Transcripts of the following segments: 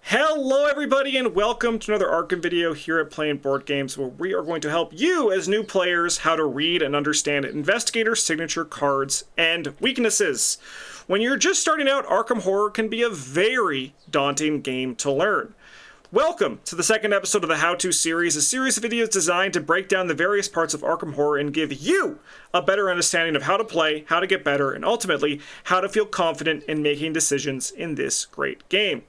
Hello everybody and welcome to another Arkham video here at Playing Board Games, where we are going to help you as new players how to read and understand Investigator signature cards and weaknesses. When you're just starting out, Arkham Horror can be a very daunting game to learn. Welcome to the second episode of the How-To series, a series of videos designed to break down the various parts of Arkham Horror and give you a better understanding of how to play, how to get better, and ultimately how to feel confident in making decisions in this great game.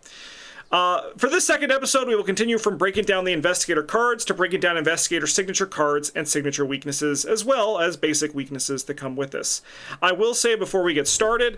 For this second episode, we will continue from breaking down the Investigator cards to breaking down Investigator signature cards and signature weaknesses, as well as basic weaknesses that come with this. I will say before we get started,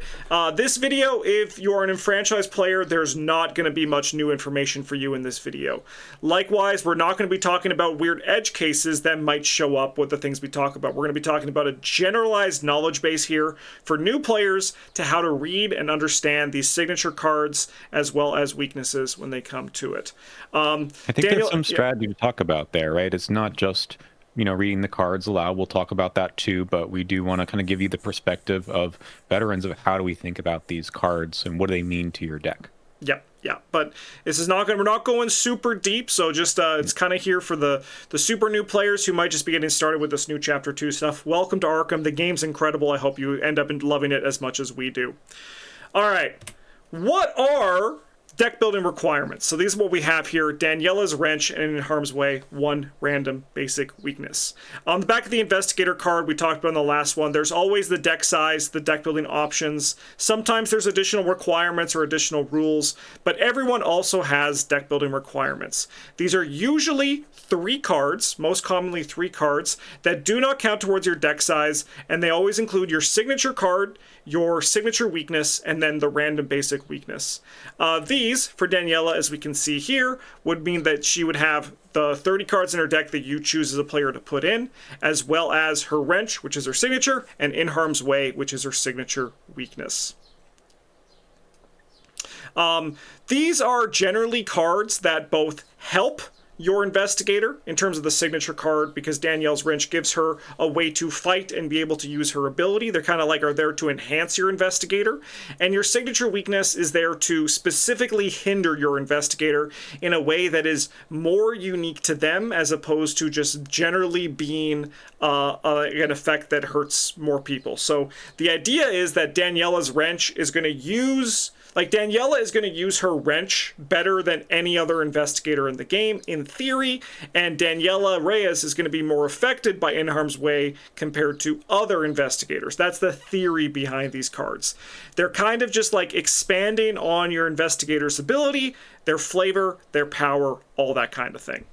this video, if you are an enfranchised player, there's not going to be much new information for you in this video. Likewise, we're not going to be talking about weird edge cases that might show up with the things we talk about. We're going to be talking about a generalized knowledge base here for new players to how to read and understand these signature cards as well as weaknesses when they come to it. I think there's some strategy to talk about there, right? It's not just, reading the cards aloud. We'll talk about that too, but we do want to kind of give you the perspective of veterans of how do we think about these cards and what do they mean to your deck. Yeah, but this is not we're not going super deep, so just it's kind of here for the super new players who might just be getting started with this new Chapter 2 stuff. Welcome to Arkham. The game's incredible. I hope you end up loving it as much as we do. All right, what are deck building requirements? So these are what we have here. Daniela's Wrench and In Harm's Way, one random basic weakness. On the back of the Investigator card we talked about in the last one, there's always the deck size, the deck building options. Sometimes there's additional requirements or additional rules, but everyone also has deck building requirements. These are usually 3 cards, most commonly 3 cards, that do not count towards your deck size, and they always include your signature card, your signature weakness, and then the random basic weakness. These, for Daniela, as we can see here, would mean that she would have the 30 cards in her deck that you choose as a player to put in, as well as her Wrench, which is her signature, and In Harm's Way, which is her signature weakness. These are generally cards that both help your Investigator in terms of the signature card, because Danielle's Wrench gives her a way to fight and be able to use her ability. They're kind of like are there to enhance your Investigator. And your signature weakness is there to specifically hinder your Investigator in a way that is more unique to them, as opposed to just generally being an effect that hurts more people. So the idea is that Daniela's Wrench is going to use... Daniela is going to use her Wrench better than any other Investigator in the game, in theory, and Daniela Reyes is going to be more affected by In Harm's Way compared to other Investigators. That's the theory behind these cards. They're kind of just like expanding on your Investigator's ability, their flavor, their power, all that kind of thing.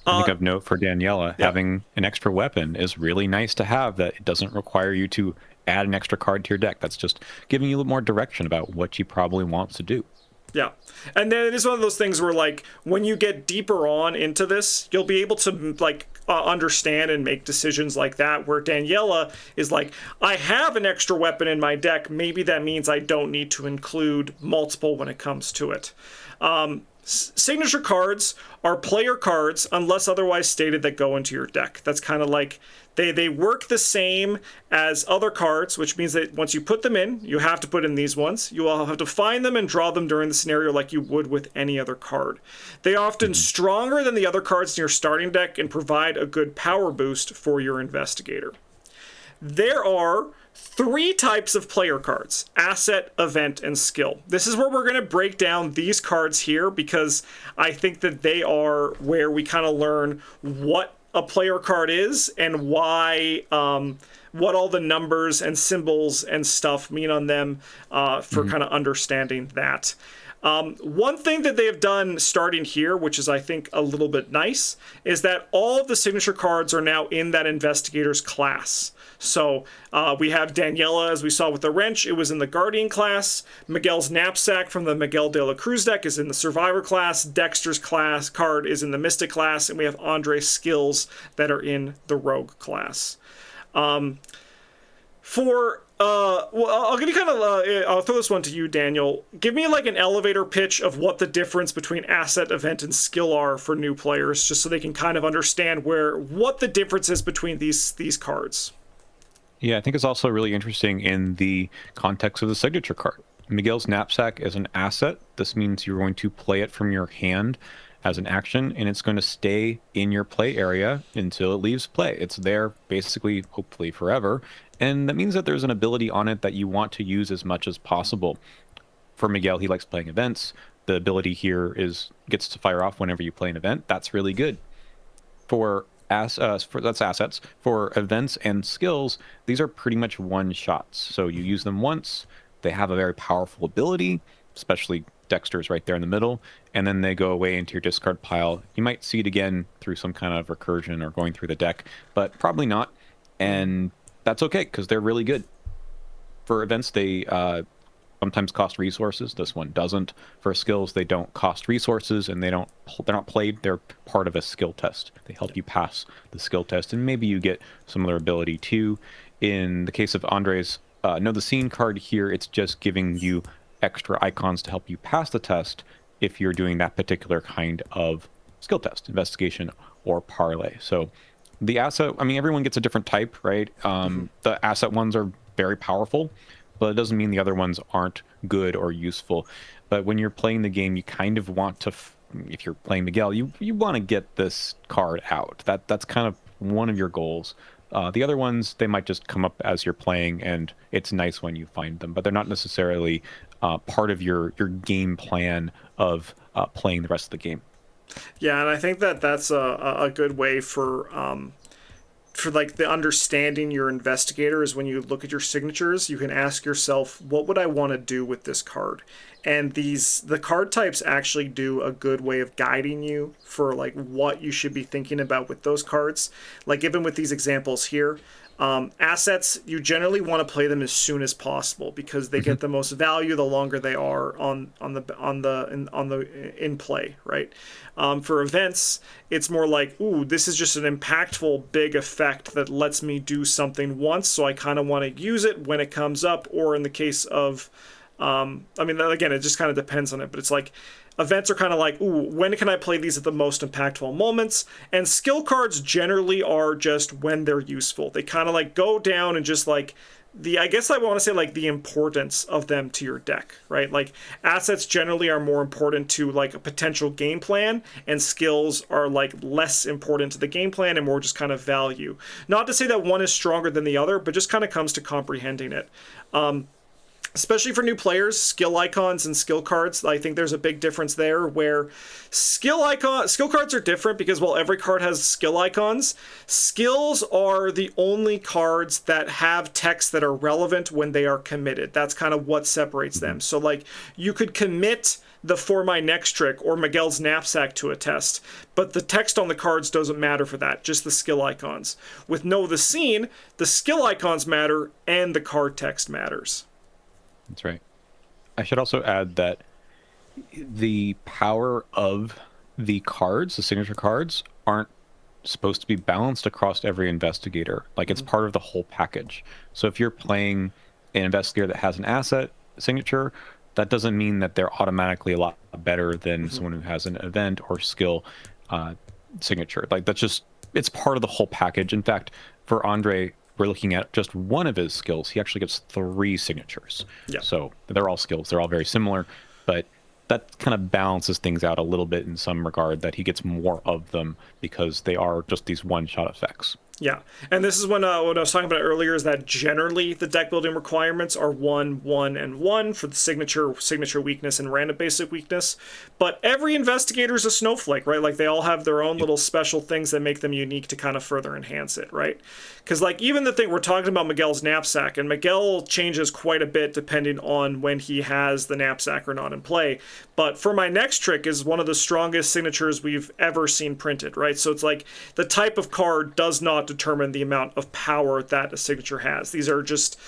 I think of note for Daniela, having an extra weapon is really nice to have, that it doesn't require you to add an extra card to your deck. That's just giving you a little more direction about what you probably want to do. Yeah. And then it is one of those things where, when you get deeper on into this, you'll be able to, understand and make decisions like that, where Daniela is like, I have an extra weapon in my deck. Maybe that means I don't need to include multiple when it comes to it. Signature cards are player cards unless otherwise stated that go into your deck. That's kind of like they work the same as other cards, which means that once you put them in, you have to put in these ones. You will have to find them and draw them during the scenario like you would with any other card. They are often stronger than the other cards in your starting deck and provide a good power boost for your Investigator. There are 3 types of player cards: asset, event, and skill. This is where we're going to break down these cards here, because I think that they are where we kind of learn what a player card is and why, what all the numbers and symbols and stuff mean on them, for kind of understanding that. One thing that they have done starting here, which is I think a little bit nice, is that all of the signature cards are now in that Investigator's class. So we have Daniela, as we saw with the Wrench, it was in the Guardian class. Miguel's Knapsack from the Miguel de la Cruz deck is in the Survivor class. Dexter's class card is in the Mystic class. And we have Andre's skills that are in the Rogue class. I'll give you I'll throw this one to you, Daniel. Give me an elevator pitch of what the difference between asset, event, and skill are for new players, just so they can kind of understand what the difference is between these cards. Yeah, I think it's also really interesting in the context of the signature card. Miguel's Knapsack is an asset. This means you're going to play it from your hand as an action, and it's going to stay in your play area until it leaves play. It's there basically, hopefully forever, and that means that there's an ability on it that you want to use as much as possible. For Miguel, he likes playing events. The ability here gets to fire off whenever you play an event. That's really good. That's assets. For events and skills, these are pretty much one shots. So you use them once. They have a very powerful ability, especially Dexter's right there in the middle, and then they go away into your discard pile. You might see it again through some kind of recursion or going through the deck, but probably not. And that's okay because they're really good. For events, they sometimes cost resources. This one doesn't. For skills, they don't cost resources, and they're not played. They're part of a skill test. They help you pass the skill test, and maybe you get some other ability too. In the case of Andre's Know the Scene card here, it's just giving you extra icons to help you pass the test if you're doing that particular kind of skill test, investigation or parlay. So the asset, I mean, everyone gets a different type, right? The asset ones are very powerful, but it doesn't mean the other ones aren't good or useful. But when you're playing the game, you kind of want to, if you're playing Miguel, you want to get this card out. That's kind of one of your goals. The other ones, they might just come up as you're playing, and it's nice when you find them, but they're not necessarily part of your game plan of playing the rest of the game. Yeah, and I think that's a good way for like the understanding your investigator is when you look at your signatures, you can ask yourself, what would I want to do with this card? And the card types actually do a good way of guiding you for like what you should be thinking about with those cards. Like even with these examples here, assets, you generally want to play them as soon as possible because they get the most value the longer they are in play, right? For events, it's more like, ooh, this is just an impactful big effect that lets me do something once, so I kind of want to use it when it comes up, or in the case of I mean, again, it just kind of depends on it, but it's like events are kind of like, ooh, when can I play these at the most impactful moments? And skill cards generally are just when they're useful. They kind of like go down and just like I guess I want to say like the importance of them to your deck, right? Like assets generally are more important to like a potential game plan, and skills are like less important to the game plan and more just kind of value. Not to say that one is stronger than the other, but just kind of comes to comprehending it. Especially for new players, skill icons and skill cards, I think there's a big difference there where skill cards are different because while every card has skill icons, skills are the only cards that have text that are relevant when they are committed. That's kind of what separates them. So like you could commit the For My Next Trick or Miguel's Knapsack to a test, but the text on the cards doesn't matter for that, just the skill icons. With Know the Scene, the skill icons matter and the card text matters. That's right. I should also add that the power of the cards, the signature cards, aren't supposed to be balanced across every investigator. Like it's part of the whole package. So if you're playing an investigator that has an asset signature, that doesn't mean that they're automatically a lot better than someone who has an event or skill signature. Like that's just, it's part of the whole package. In fact, for Andre, we're looking at just one of his skills. He actually gets 3 signatures. Yeah. So they're all skills. They're all very similar, but that kind of balances things out a little bit in some regard that he gets more of them because they are just these one-shot effects. Yeah, and this is when what I was talking about earlier is that generally the deck building requirements are 1, 1, and 1 for the signature weakness and random basic weakness. But every investigator is a snowflake, right? Like they all have their own little special things that make them unique to kind of further enhance it, right? Because like even the thing we're talking about Miguel's Knapsack, and Miguel changes quite a bit depending on when he has the knapsack or not in play. But For My Next Trick is one of the strongest signatures we've ever seen printed, right? So it's like the type of card does not determine the amount of power that a signature has. These are just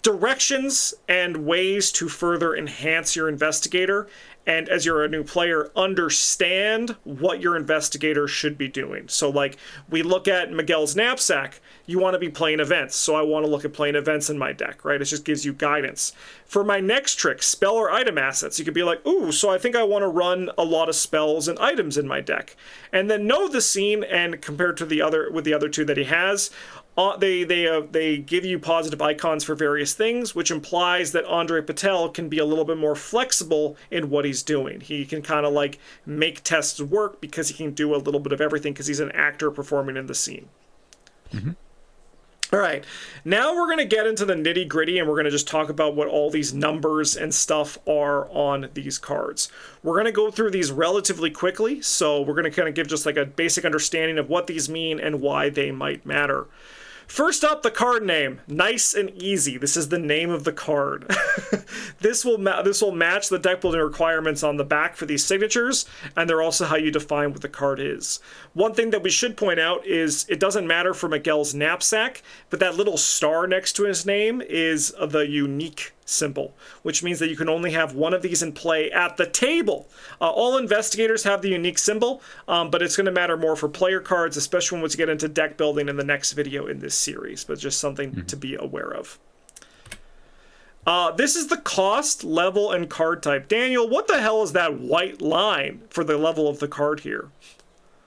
directions and ways to further enhance your investigator, and as you're a new player, understand what your investigator should be doing. So like we look at Miguel's Knapsack, you want to be playing events, so I want to look at playing events in my deck, right? It just gives you guidance. For My Next Trick, spell or item assets, you could be like, ooh, so I think I want to run a lot of spells and items in my deck. And then Know the Scene, and compared to the other 2 that he has, they give you positive icons for various things, which implies that Andre Patel can be a little bit more flexible in what he's doing. He can kind of like make tests work because he can do a little bit of everything because he's an actor performing in the scene. Mm-hmm. All right, now we're going to get into the nitty gritty and we're going to just talk about what all these numbers and stuff are on these cards. We're going to go through these relatively quickly, so we're going to kind of give just like a basic understanding of what these mean and why they might matter. First up, the card name. Nice and easy. This is the name of the card. This will match the deck building requirements on the back for these signatures, and they're also how you define what the card is. One thing that we should point out is it doesn't matter for Miguel's knapsack, but that little star next to his name is the unique symbol, which means that you can only have one of these in play at the table. All investigators have the unique symbol, but it's going to matter more for player cards, especially once you get into deck building in the next video in this series, but just something to be aware of. This is the cost, level, and card type. Daniel, what the hell is that white line for the level of the card here?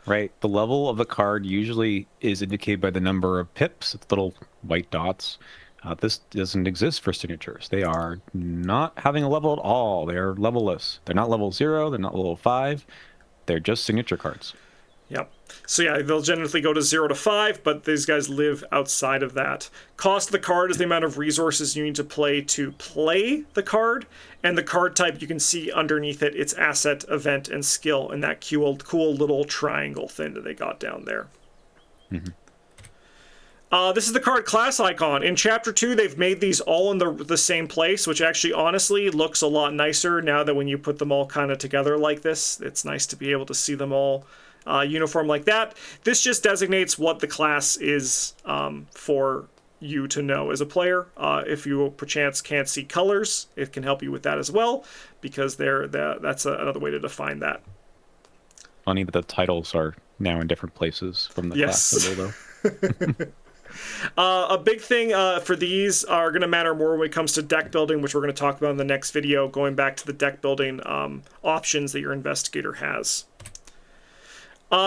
Right. The level of the card usually is indicated by the number of pips, it's little white dots. This doesn't exist for signatures. They are not having a level at all. They're levelless. They're not level 0. They're not level 5. They're just signature cards. Yep. So yeah, they'll generally go to 0 to 5, but these guys live outside of that. Cost of the card is the amount of resources you need to play the card, and the card type you can see underneath it, it's asset, event, and skill in that cool little triangle thing that they got down there. Mm-hmm. This is the card class icon. In Chapter 2, they've made these all in the same place, which actually, honestly, looks a lot nicer now that when you put them all kind of together like this. It's nice to be able to see them all uniform like that. This just designates what the class is for you to know as a player. If you perchance can't see colors, it can help you with that as well, because that's another way to define that. Funny that the titles are now in different places from the class symbol, though. A big thing for these are going to matter more when it comes to deck building, which we're going to talk about in the next video, going back to the deck building options that your investigator has.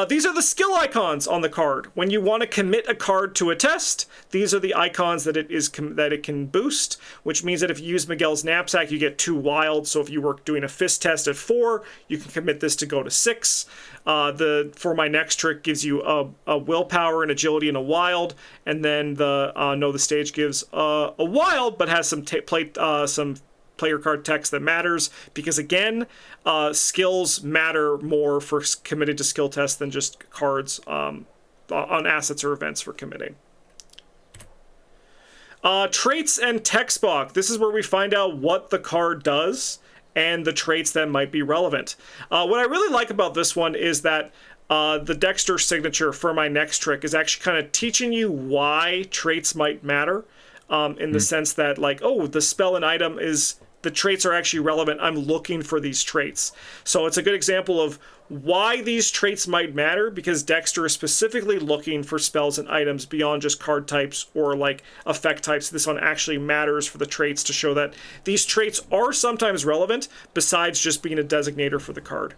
These are the skill icons on the card. When you want to commit a card to a test, these are the icons that it can boost, which means that if you use Miguel's knapsack, you get 2 wild. So if you were doing a fist test at 4, you can commit this to go to 6. For my next trick gives you a willpower, an agility, and a wild, and then the know the stage gives a wild, but has some some player card text that matters, because again, skills matter more for committing to skill tests than just cards on assets or events for committing. Traits and text box. This is where we find out what the card does and the traits that might be relevant. What I really like about this one is that the Dexter signature for my next trick is actually kind of teaching you why traits might matter, in the sense that, like, oh, the spell and item the traits are actually relevant. I'm looking for these traits. So it's a good example of why these traits might matter, because Dexter is specifically looking for spells and items beyond just card types or like effect types. This one actually matters for the traits to show that these traits are sometimes relevant besides just being a designator for the card.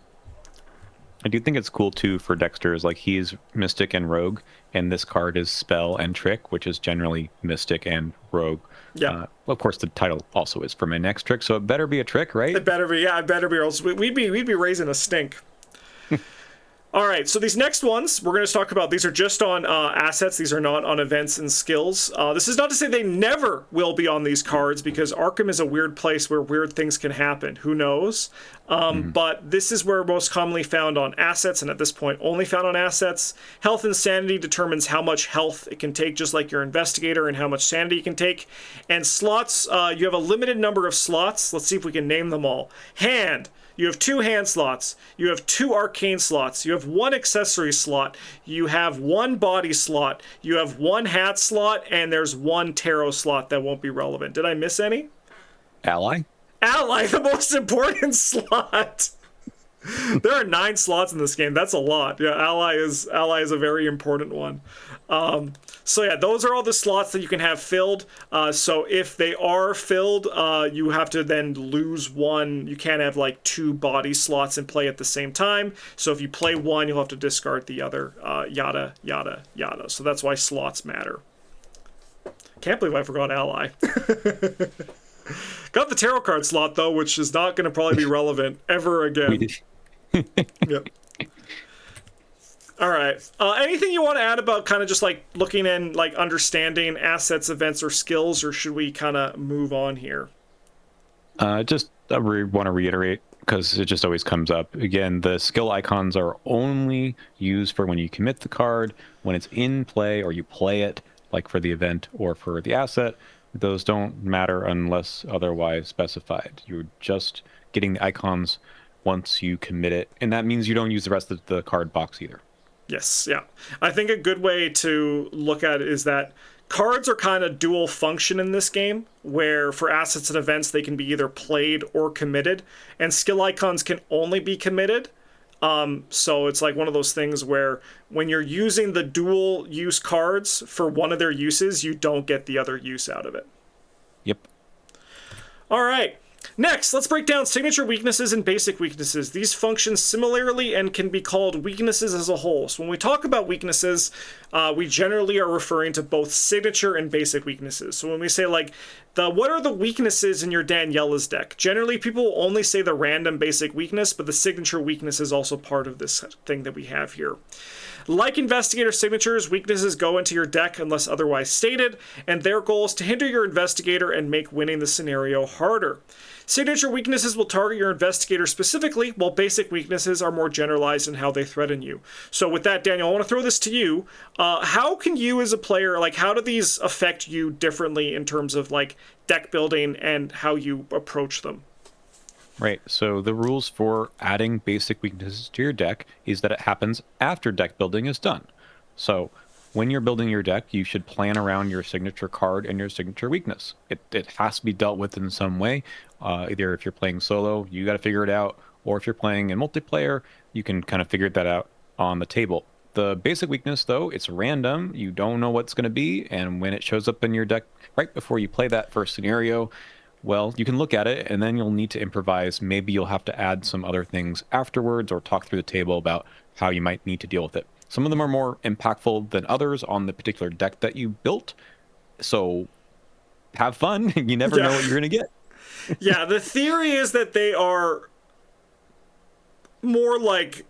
I do think it's cool too for Dexter, is like he's Mystic and Rogue, and this card is Spell and Trick, which is generally Mystic and Rogue. Yeah. Of course, the title also is for my next trick, so it better be a trick, right? It better be, yeah, it better be, or else we'd be raising a stink. All right, so these next ones we're going to talk about, these are just on assets. These are not on events and skills. This is not to say they never will be on these cards, because Arkham is a weird place where weird things can happen. Who knows? But this is where most commonly found on assets, and at this point only found on assets. Health and sanity determines how much health it can take, just like your investigator, and how much sanity it can take. And slots, you have a limited number of slots. Let's see if we can name them all. Hand. You have 2 hand slots, you have 2 arcane slots, you have 1 accessory slot, you have 1 body slot, you have 1 hat slot, and there's 1 tarot slot that won't be relevant. Did I miss any? Ally? Ally, the most important slot. There are 9 slots in this game. That's a lot. Yeah, Ally is a very important one. So yeah, those are all the slots that you can have filled. So if they are filled, you have to then lose 1. You can't have like 2 body slots in play at the same time. So if you play 1, you'll have to discard the other, yada, yada, yada. So that's why slots matter. Can't believe I forgot ally. Got the tarot card slot, though, which is not going to probably be relevant ever again. Yep. All right. Anything you want to add about kind of just like looking and like understanding assets, events, or skills, or should we kind of move on here? Just I want to reiterate, because it just always comes up. Again, the skill icons are only used for when you commit the card, when it's in play or you play it, like for the event or for the asset. Those don't matter unless otherwise specified. You're just getting the icons once you commit it, and that means you don't use the rest of the card box either. Yes, yeah. I think a good way to look at it is that cards are kind of dual function in this game, where for assets and events they can be either played or committed, and skill icons can only be committed. So it's like one of those things where when you're using the dual use cards for one of their uses, you don't get the other use out of it. Yep. All right. Next, let's break down signature weaknesses and basic weaknesses. These function similarly and can be called weaknesses as a whole. So when we talk about weaknesses, we generally are referring to both signature and basic weaknesses. So when we say like, what are the weaknesses in your Daniela's deck? Generally, people only say the random basic weakness, but the signature weakness is also part of this thing that we have here. Like Investigator signatures, weaknesses go into your deck unless otherwise stated, and their goal is to hinder your Investigator and make winning the scenario harder. Signature weaknesses will target your Investigator specifically, while basic weaknesses are more generalized in how they threaten you. So with that, Daniel, I want to throw this to you. How can you as a player, like how do these affect you differently in terms of like deck building and how you approach them? Right, so the rules for adding basic weaknesses to your deck is that it happens after deck building is done. So when you're building your deck, you should plan around your signature card and your signature weakness. It has to be dealt with in some way. Either if you're playing solo, you got to figure it out, or if you're playing in multiplayer, you can kind of figure that out on the table. The basic weakness, though, it's random. You don't know what's going to be, and when it shows up in your deck right before you play that first scenario, well, you can look at it, and then you'll need to improvise. Maybe you'll have to add some other things afterwards or talk through the table about how you might need to deal with it. Some of them are more impactful than others on the particular deck that you built. So have fun. You never know what you're going to get. Yeah, the theory is that they are more like...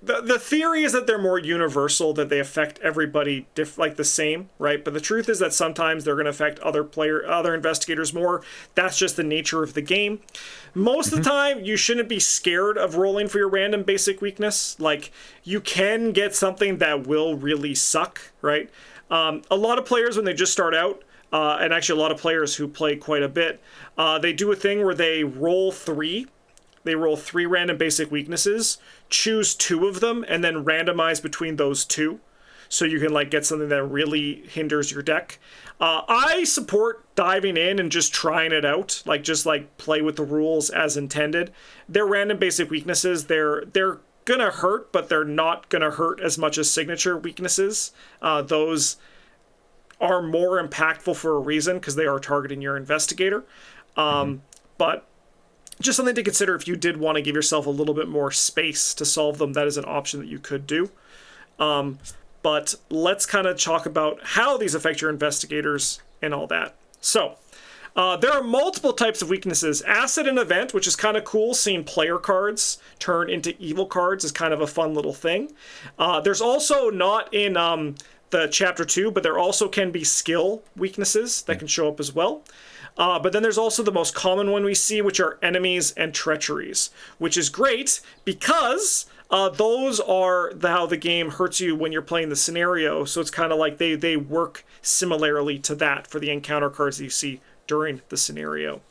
The theory is that they're more universal, that they affect everybody like the same, right? But the truth is that sometimes they're going to affect other investigators more. That's just the nature of the game. Most of the time, you shouldn't be scared of rolling for your random basic weakness. Like, you can get something that will really suck, right? A lot of players, when they just start out, and actually a lot of players who play quite a bit, they do a thing where they roll three. They roll 3 random basic weaknesses, choose 2 of them, and then randomize between those 2. So you can like get something that really hinders your deck. I support diving in and just trying it out, like just like play with the rules as intended. They're random basic weaknesses. They're gonna hurt, but they're not gonna hurt as much as signature weaknesses. Those are more impactful for a reason because they are targeting your investigator. But just something to consider if you did want to give yourself a little bit more space to solve them. That is an option that you could do. But let's kind of talk about how these affect your investigators and all that. So there are multiple types of weaknesses. Asset and event, which is kind of cool. Seeing player cards turn into evil cards is kind of a fun little thing. There's also not in the chapter 2, but there also can be skill weaknesses that can show up as well. But then there's also the most common one we see, which are enemies and treacheries, which is great because those are how the game hurts you when you're playing the scenario. So it's kind of like they work similarly to that for the encounter cards that you see during the scenario.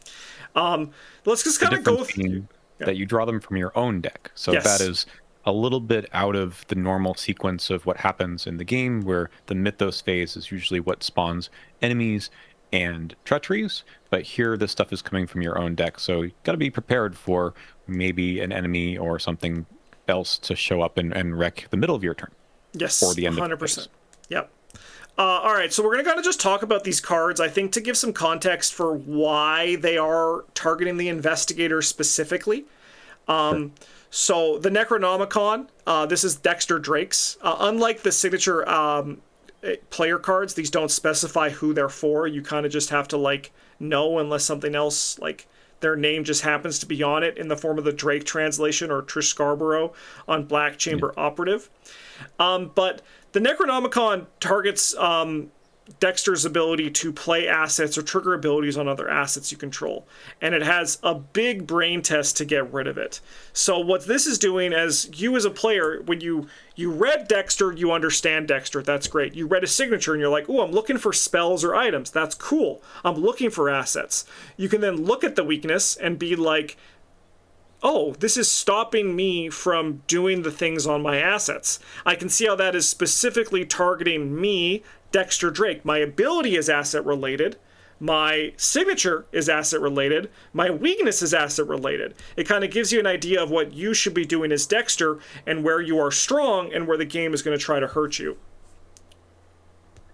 Let's just kind of go through that you draw them from your own deck. So that is a little bit out of the normal sequence of what happens in the game, where the mythos phase is usually what spawns enemies and treacheries, but here this stuff is coming from your own deck, so you got to be prepared for maybe an enemy or something else to show up and wreck the middle of your turn. Yes, or the end 100%. Of the phase. Yep. All right, so we're going to kind of just talk about these cards, I think, to give some context for why they are targeting the investigator specifically. Sure. So the Necronomicon, this is Dexter Drake's. Unlike the signature player cards. These don't specify who they're for. You kind of just have to like know, unless something else, like their name just happens to be on it in the form of the Drake translation or Trish Scarborough on Black Chamber Operative. But the Necronomicon targets Dexter's ability to play assets or trigger abilities on other assets you control. And it has a big brain test to get rid of it. So what this is doing, as you as a player, when you read Dexter, you understand Dexter. That's great. You read a signature and you're like, oh, I'm looking for spells or items. That's cool. I'm looking for assets. You can then look at the weakness and be like, oh, this is stopping me from doing the things on my assets. I can see how that is specifically targeting me, Dexter Drake. My ability is asset related. My signature is asset related. My weakness is asset related. It kind of gives you an idea of what you should be doing as Dexter and where you are strong and where the game is going to try to hurt you.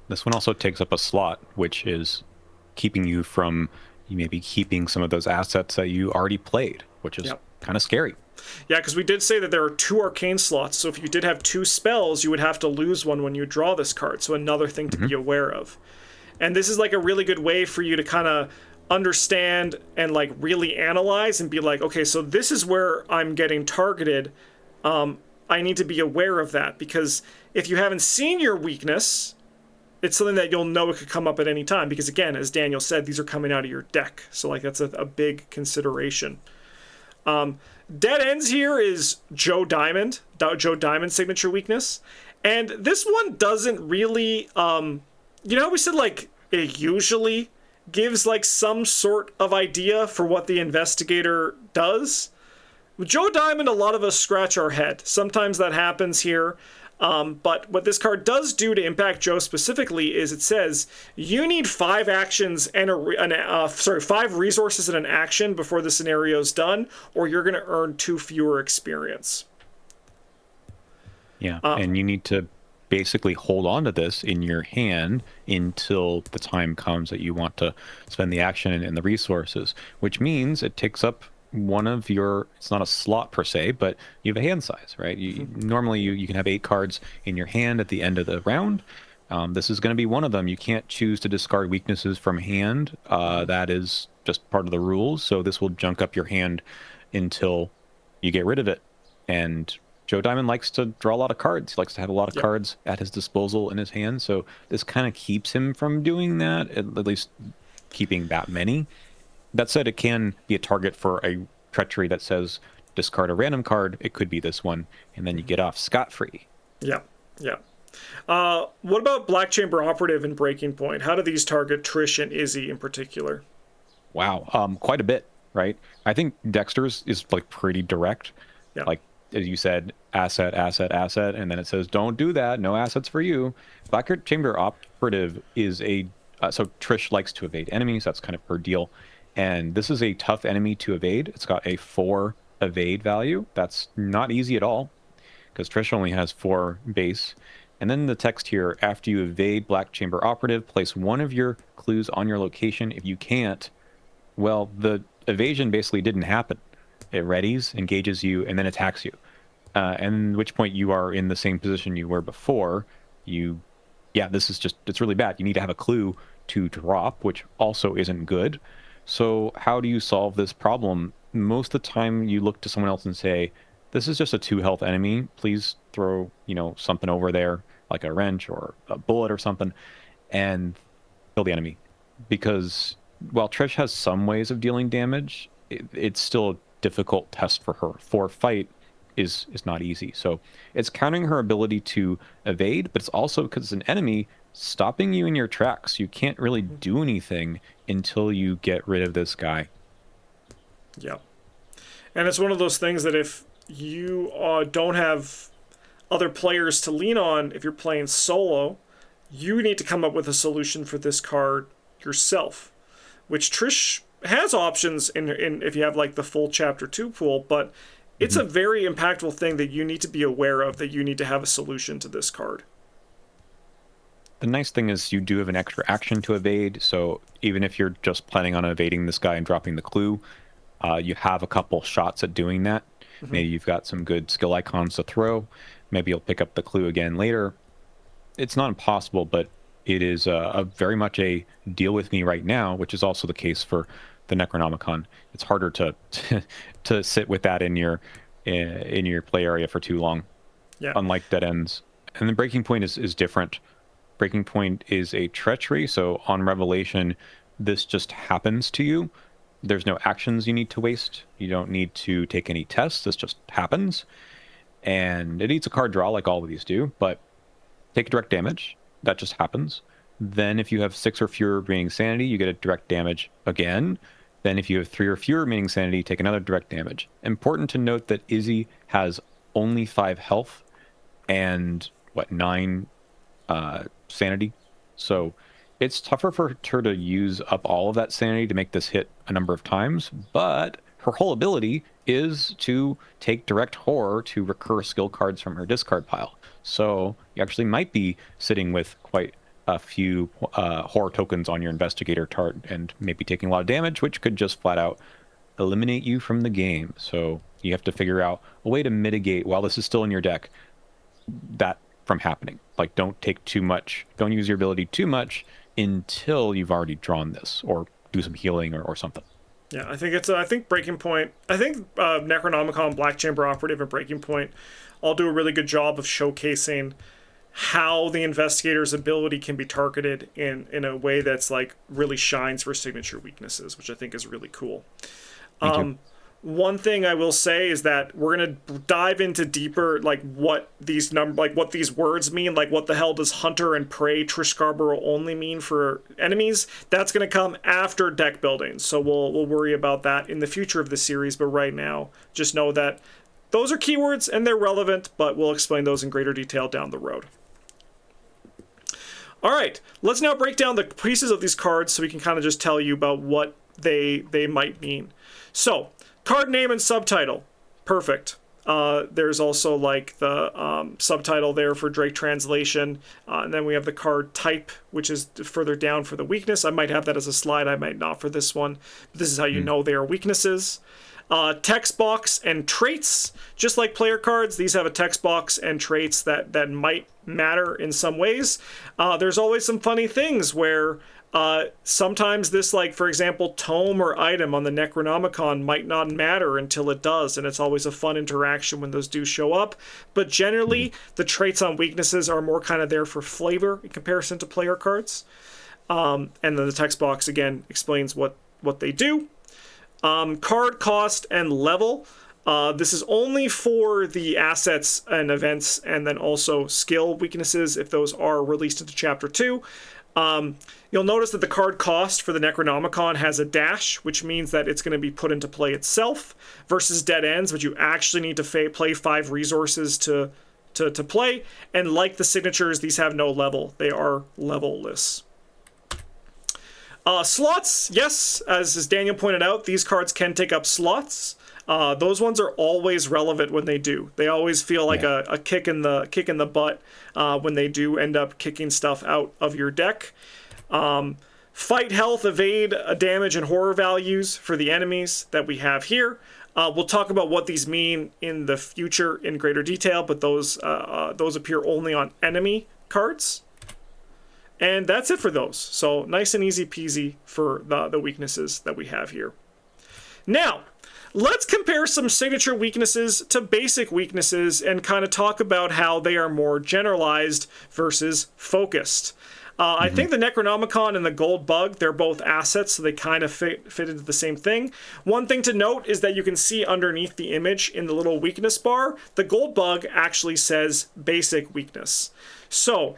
This one also takes up a slot, which is keeping you from maybe keeping some of those assets that you already played, which is kind of scary. Yeah, because we did say that there are 2 arcane slots, so if you did have 2 spells, you would have to lose one when you draw this card, so another thing to be aware of. And this is like a really good way for you to kind of understand and like really analyze and be like, okay, so this is where I'm getting targeted. I need to be aware of that, because if you haven't seen your weakness, it's something that you'll know it could come up at any time, because again, as Daniel said, these are coming out of your deck, so like that's a big consideration. Dead Ends here is Joe Diamond signature weakness, and this one doesn't really, you know how we said like it usually gives like some sort of idea for what the investigator does? With Joe Diamond, a lot of us scratch our head. Sometimes that happens here. But what this card does do to impact Joe specifically is it says you need 5 actions and 5 resources and an action before the scenario's done, or you're going to earn 2 fewer experience. Yeah, and you need to basically hold on to this in your hand until the time comes that you want to spend the action and the resources, which means it takes up one of your, it's not a slot per se, but you have a hand size, right? Normally you can have 8 cards in your hand at the end of the round. This is going to be one of them. You can't choose to discard weaknesses from hand. That is just part of the rules. So this will junk up your hand until you get rid of it. And Joe Diamond likes to draw a lot of cards. He likes to have a lot of cards at his disposal in his hand. So this kind of keeps him from doing that, at least keeping that many. That said, it can be a target for a treachery that says discard a random card. It could be this one, and then you get off scot-free. Yeah. What about Black Chamber Operative and Breaking Point? How do these target Trish and Izzy in particular? Wow, quite a bit, right? I think Dexter's is like pretty direct. Yeah. Like, as you said, asset, and then it says, don't do that, no assets for you. Black Chamber Operative is so Trish likes to evade enemies. That's kind of her deal. And this is a tough enemy to evade. It's got a 4 evade value. That's not easy at all, because Trish only has 4 base. And then the text here, after you evade Black Chamber Operative, place one of your clues on your location. If you can't, well, the evasion basically didn't happen. It readies, engages you, and then attacks you. And at which point you are in the same position you were before. This is just, it's really bad. You need to have a clue to drop, which also isn't good. So how do you solve this problem? Most of the time you look to someone else and say, this is just a 2 health enemy. Please throw, something over there, like a wrench or a bullet or something, and kill the enemy. Because while Trish has some ways of dealing damage, it's still a difficult test for her. For fight is not easy. So it's countering her ability to evade, but it's also, because it's an enemy, stopping you in your tracks. You can't really do anything until you get rid of this guy. Yeah. And it's one of those things that if you don't have other players to lean on, if you're playing solo, you need to come up with a solution for this card yourself, which Trish has options in if you have like the full chapter 2 pool, but it's a very impactful thing that you need to be aware of, that you need to have a solution to this card. The nice thing is you do have an extra action to evade, so even if you're just planning on evading this guy and dropping the clue, you have a couple shots at doing that. Maybe you've got some good skill icons to throw. Maybe you'll pick up the clue again later. it's not impossible, but it is a very much a deal with me right now, which is also the case for the Necronomicon. It's harder to to sit with that in your play area for too long. Yeah. Unlike dead ends. And the breaking point is different. Breaking point is a treachery, so on revelation, this just happens to you. There's no actions you need to waste. You don't need to take any tests. This just happens. And it eats a card draw like all of these do, but take direct damage. That just happens. Then if you have 6 or fewer remaining sanity, you get a direct damage again. Then if you have 3 or fewer remaining sanity, take another direct damage. Important to note that Izzy has only 5 health and 9 sanity. So it's tougher for her to use up all of that sanity to make this hit a number of times, but her whole ability is to take direct horror to recur skill cards from her discard pile. So you actually might be sitting with quite a few horror tokens on your investigator chart and maybe taking a lot of damage, which could just flat out eliminate you from the game. So you have to figure out a way to mitigate, while this is still in your deck, that from happening. Like, don't take too much, don't use your ability too much until you've already drawn this, or do some healing or something. Yeah, I think Breaking Point, Necronomicon, Black Chamber Operative, and Breaking Point all do a really good job of showcasing how the investigator's ability can be targeted in a way that's like really shines for signature weaknesses, which I think is really cool. One thing I will say is that we're gonna dive into deeper, like what these words mean, like what the hell does hunter and prey Trish Scarborough only mean for enemies. That's gonna come after deck building, so we'll worry about that in the future of the series. But right now, just know that those are keywords and they're relevant, but we'll explain those in greater detail down the road. All right, let's now break down the pieces of these cards so we can kind of just tell you about what they might mean. So, card name and subtitle, perfect. There's also like the subtitle there for Drake translation, and then we have the card type, which is further down for the weakness. I might have that as a slide, I might not for this one, but this is how you know they are weaknesses. Text box and traits, just like player cards, these have a text box and traits that might matter in some ways. There's always some funny things where sometimes this, like for example, tome or item on the Necronomicon might not matter until it does, and it's always a fun interaction when those do show up. But generally, the traits on weaknesses are more kind of there for flavor in comparison to player cards. And then the text box again explains what they do. Card cost and level. This is only for the assets and events, and then also skill weaknesses if those are released into Chapter 2. You'll notice that the card cost for the Necronomicon has a dash, which means that it's going to be put into play itself, versus dead ends, which you actually need to play 5 resources to play. And like the signatures, these have no level. They are level-less. Slots, yes, as Daniel pointed out, these cards can take up slots. Those ones are always relevant when they do. They always feel like a kick in the butt when they do end up kicking stuff out of your deck. Fight, health, evade, damage, and horror values for the enemies that we have here. We'll talk about what these mean in the future in greater detail, but those appear only on enemy cards. And that's it for those. So nice and easy peasy for the weaknesses that we have here. Now, let's compare some signature weaknesses to basic weaknesses and kind of talk about how they are more generalized versus focused. I think the Necronomicon and the Gold Bug, they're both assets, so they kind of fit into the same thing. One thing to note is that you can see underneath the image in the little weakness bar, the Gold Bug actually says basic weakness. So,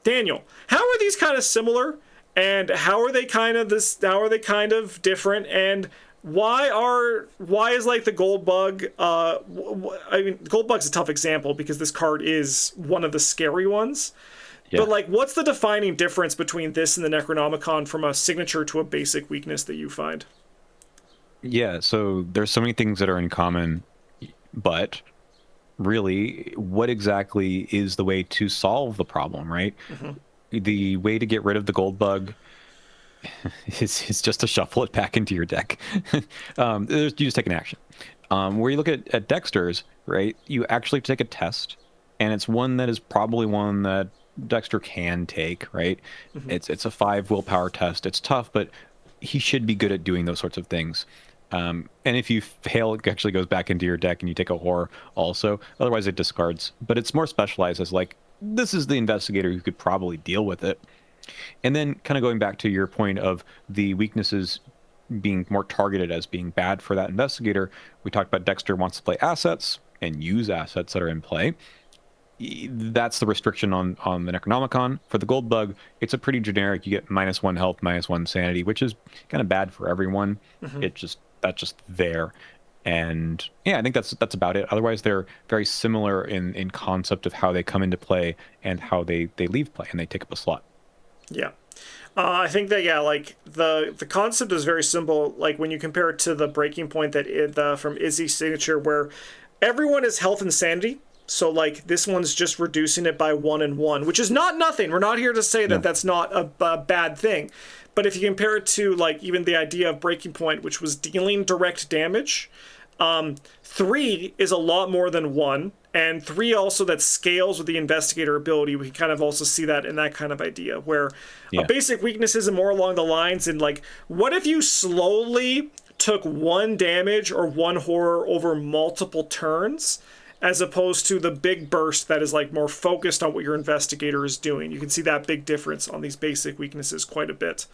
Daniel, how are these kind of similar, and how are they kind of different, and why is like the Gold Bug, I mean, Gold Bug's a tough example because this card is one of the scary ones. Yeah. But like, what's the defining difference between this and the Necronomicon from a signature to a basic weakness that you find? Yeah, so there's so many things that are in common, but really, what exactly is the way to solve the problem, right? The way to get rid of the Gold Bug is just to shuffle it back into your deck. You just take an action. Where you look at Dexter's, right, you actually take a test, and it's one that is probably one that Dexter can take, right? It's a 5 willpower test. It's tough, but he should be good at doing those sorts of things. And if you fail, it actually goes back into your deck and you take a horror also. Otherwise, it discards. But it's more specialized as like, this is the investigator who could probably deal with it. And then kind of going back to your point of the weaknesses being more targeted as being bad for that investigator, we talked about Dexter wants to play assets and use assets that are in play. That's the restriction on the Necronomicon. For the Gold Bug, it's a pretty generic. You get -1 health, -1 sanity, which is kind of bad for everyone. That's just there. And yeah, I think that's about it. Otherwise, they're very similar in concept of how they come into play and how they leave play and they take up a slot. Yeah. I think that, yeah, like the concept is very simple. Like when you compare it to the breaking point that from Izzy's signature, where everyone is health and sanity. So like this one's just reducing it by 1 and 1, which is not nothing. We're not here to say that that's not a bad thing. But if you compare it to like even the idea of breaking point, which was dealing direct damage, 3 is a lot more than 1. And 3 also that scales with the investigator ability. We can kind of also see that in that kind of idea where a basic weakness is more along the lines in like, what if you slowly took 1 damage or 1 horror over multiple turns, as opposed to the big burst that is like more focused on what your investigator is doing. You can see that big difference on these basic weaknesses quite a bit.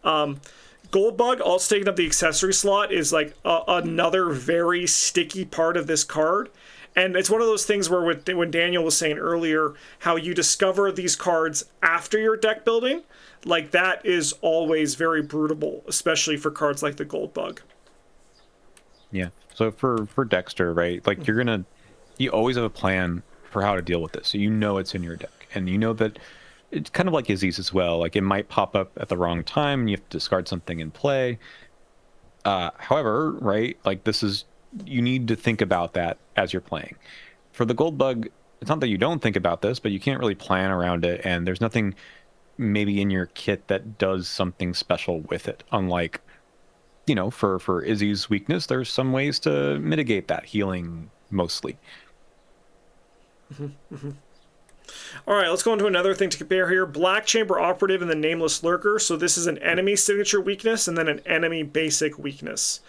Goldbug, also taking up the accessory slot, is like another very sticky part of this card. And it's one of those things where when Daniel was saying earlier how you discover these cards after your deck building, like that is always very brutal, especially for cards like the Goldbug. Yeah. So for Dexter, right, like you always have a plan for how to deal with this. So you know it's in your deck. And you know that it's kind of like Izzy's as well. Like it might pop up at the wrong time and you have to discard something in play. However, right, like you need to think about that as you're playing. For the Goldbug, it's not that you don't think about this, but you can't really plan around it. And there's nothing maybe in your kit that does something special with it. Unlike, for Izzy's weakness, there's some ways to mitigate that, healing mostly. All right, let's go into another thing to compare here. Black Chamber Operative and the Nameless Lurker. So this is an enemy signature weakness and then an enemy basic weakness.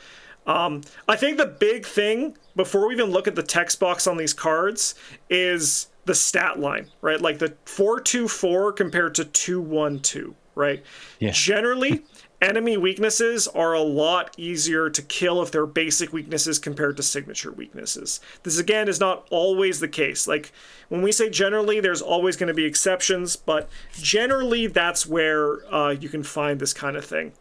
I think the big thing, before we even look at the text box on these cards, is the stat line, right? Like the 424 compared to 212, right? Yeah. Generally, enemy weaknesses are a lot easier to kill if they're basic weaknesses compared to signature weaknesses. This, again, is not always the case. Like, when we say generally, there's always going to be exceptions, but generally, that's where you can find this kind of thing.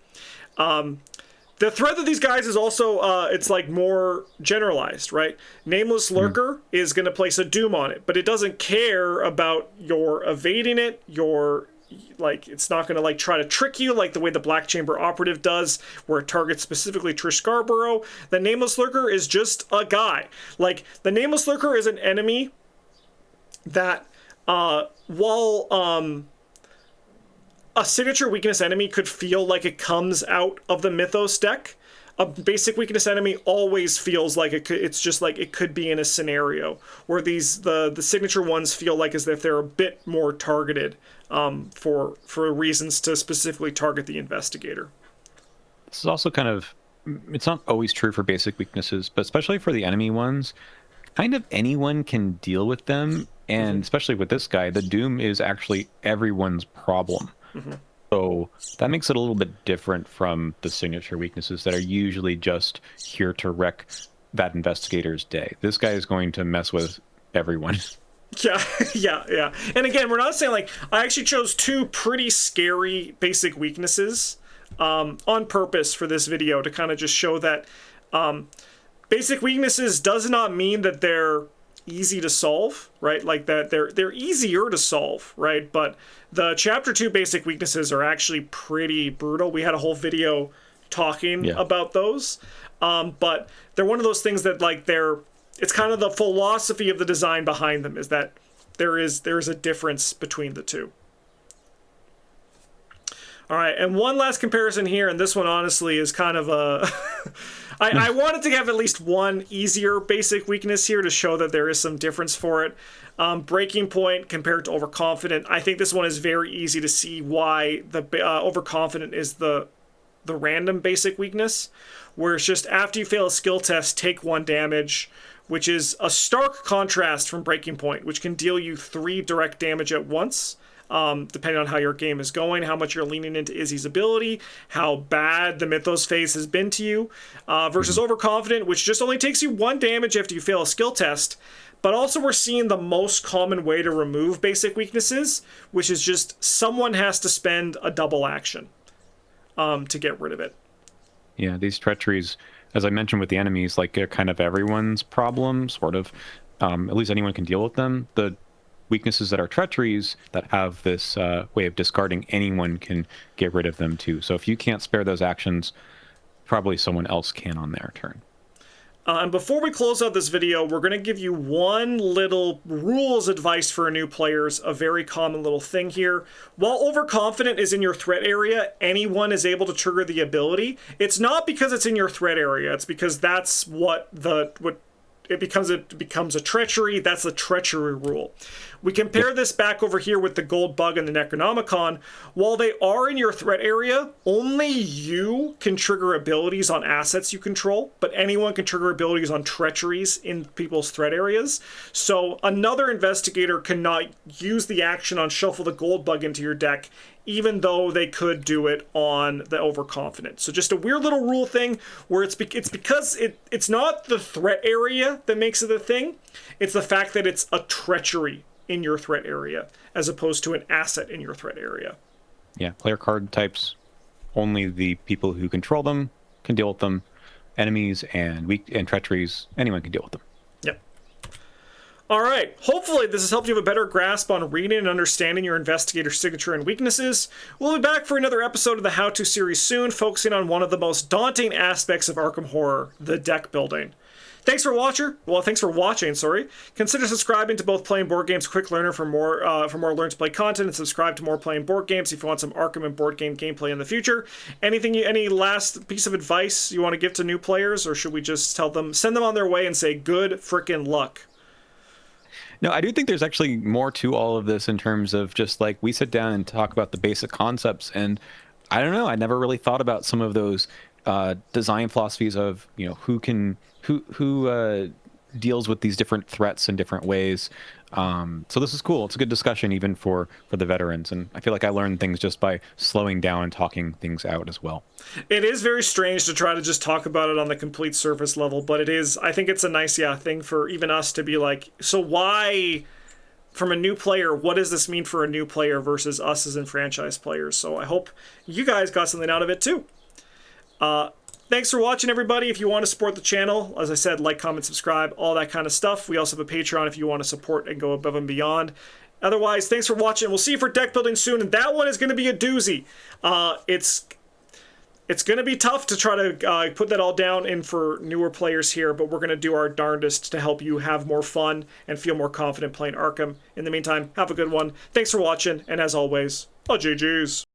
The threat of these guys is also, it's like more generalized, right? Nameless Lurker is going to place a doom on it, but it doesn't care about your evading it, it's not going to like try to trick you like the way the Black Chamber Operative does, where it targets specifically Trish Scarborough. The Nameless Lurker is just a guy. Like, the Nameless Lurker is an enemy that, while a signature weakness enemy could feel like it comes out of the Mythos deck, a basic weakness enemy always feels like it's just like it could be in a scenario where the signature ones feel like as if they're a bit more targeted for reasons to specifically target the investigator. This is also kind of, it's not always true for basic weaknesses, but especially for the enemy ones, kind of anyone can deal with them. And especially with this guy, the Doom is actually everyone's problem. So that makes it a little bit different from the signature weaknesses that are usually just here to wreck that investigator's day. This guy is going to mess with everyone. Yeah. And again, we're not saying like, I actually chose 2 pretty scary basic weaknesses on purpose for this video to kind of just show that basic weaknesses does not mean that they're easy to solve, right? Like that they're easier to solve, right? But the chapter 2 basic weaknesses are actually pretty brutal. We had a whole video talking about those. But they're one of those things that like it's kind of the philosophy of the design behind them is that there is a difference between the two. All right, and one last comparison here, and this one honestly is kind of a I wanted to have at least one easier basic weakness here to show that there is some difference for it. Breaking point compared to overconfident. I think this one is very easy to see why the overconfident is the random basic weakness, where it's just after you fail a skill test, take 1 damage, which is a stark contrast from breaking point, which can deal you 3 direct damage at once. Depending on how your game is going, how much you're leaning into Izzy's ability, how bad the Mythos phase has been to you, versus Overconfident, which just only takes you 1 damage after you fail a skill test. But also we're seeing the most common way to remove basic weaknesses, which is just someone has to spend a double action to get rid of it. Yeah, these treacheries, as I mentioned with the enemies, like they're kind of everyone's problem, sort of. At least anyone can deal with them. The weaknesses that are treacheries that have this way of discarding, anyone can get rid of them too. So if you can't spare those actions, probably someone else can on their turn. And before we close out this video, we're going to give you one little rules advice for new players, a very common little thing here. While Overconfident is in your threat area, anyone is able to trigger the ability. It's not because it's in your threat area, it's because that's what it becomes a treachery. That's the treachery rule. We compare this back over here with the gold bug and the Necronomicon. While they are in your threat area, only you can trigger abilities on assets you control, but anyone can trigger abilities on treacheries in people's threat areas. So another investigator cannot use the action on shuffle the gold bug into your deck, even though they could do it on the Overconfident. So just a weird little rule thing where it's because it's not the threat area that makes it a thing. It's the fact that it's a treachery in your threat area as opposed to an asset in your threat area. Yeah, player card types, only the people who control them can deal with them. Enemies and treacheries, anyone can deal with them. Yep. All right, hopefully this has helped you have a better grasp on reading and understanding your investigator signature and weaknesses. We'll be back for another episode of the How To series soon, focusing on one of the most daunting aspects of Arkham Horror, the deck building. Thanks for watching, sorry. Consider subscribing to both Playing Board Games Quick Learner for more Learn to Play content, and subscribe to more Playing Board Games if you want some Arkham and board game gameplay in the future. Any last piece of advice you want to give to new players, or should we just send them on their way and say good frickin' luck? No, I do think there's actually more to all of this in terms of just like we sit down and talk about the basic concepts, and I don't know, I never really thought about some of those design philosophies of, you know, who deals with these different threats in different ways. So this is cool. It's a good discussion even for the veterans, and I feel like I learned things just by slowing down and talking things out as well. It is very strange to try to just talk about it on the complete surface level, but I think it's a nice thing for even us to be like, so why, from a new player, what does this mean for a new player versus us as in franchise players? So I hope you guys got something out of it too. Thanks for watching, everybody. If you want to support the channel, as I said, like, comment, subscribe, all that kind of stuff. We also have a Patreon if you want to support and go above and beyond. Otherwise, thanks for watching. We'll see you for deck building soon, and that one is going to be a doozy. It's going to be tough to try to put that all down in for newer players here, but we're going to do our darndest to help you have more fun and feel more confident playing Arkham. In the meantime, have a good one. Thanks for watching, and as always, GG's.